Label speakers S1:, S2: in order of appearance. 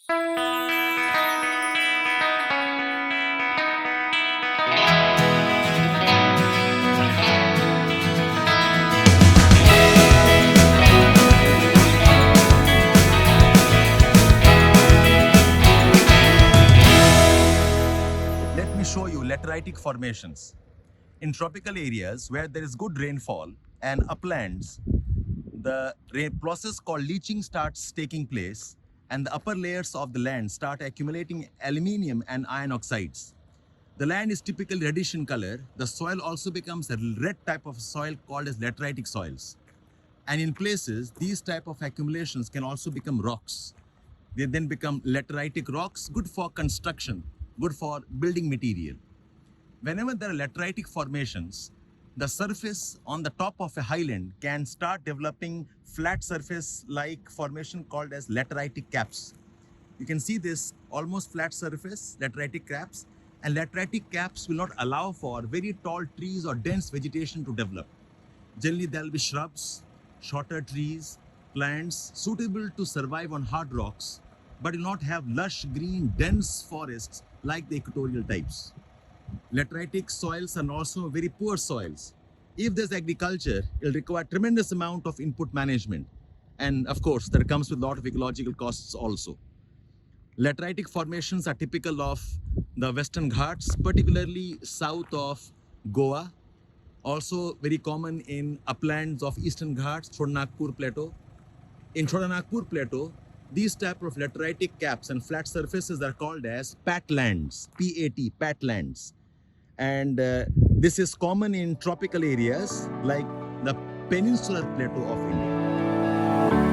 S1: Let me show you lateritic formations. In tropical areas where there is good rainfall and uplands, the process called leaching starts taking place, and the upper layers of the land start accumulating aluminium and iron oxides. The land is typically reddish in color. The soil also becomes a red type of soil called as lateritic soils. And in places, these type of accumulations can also become rocks. They then become lateritic rocks, good for construction, good for building material. Whenever there are lateritic formations, the surface on the top of a highland can start developing flat surface like formation called as lateritic caps. You can see this almost flat surface, lateritic caps, and lateritic caps will not allow for very tall trees or dense vegetation to develop. Generally, there will be shrubs, shorter trees, plants suitable to survive on hard rocks, but will not have lush, green, dense forests like the equatorial types. Lateritic soils are also very poor soils. If there's agriculture, it'll require tremendous amount of input management. And of course, that comes with a lot of ecological costs also. Lateritic formations are typical of the Western Ghats, particularly south of Goa. Also very common in uplands of Eastern Ghats, Chotanagpur Plateau. In Chotanagpur Plateau, these type of lateritic caps and flat surfaces are called as patlands, P-A-T, patlands. And this is common in tropical areas like the peninsular plateau of India.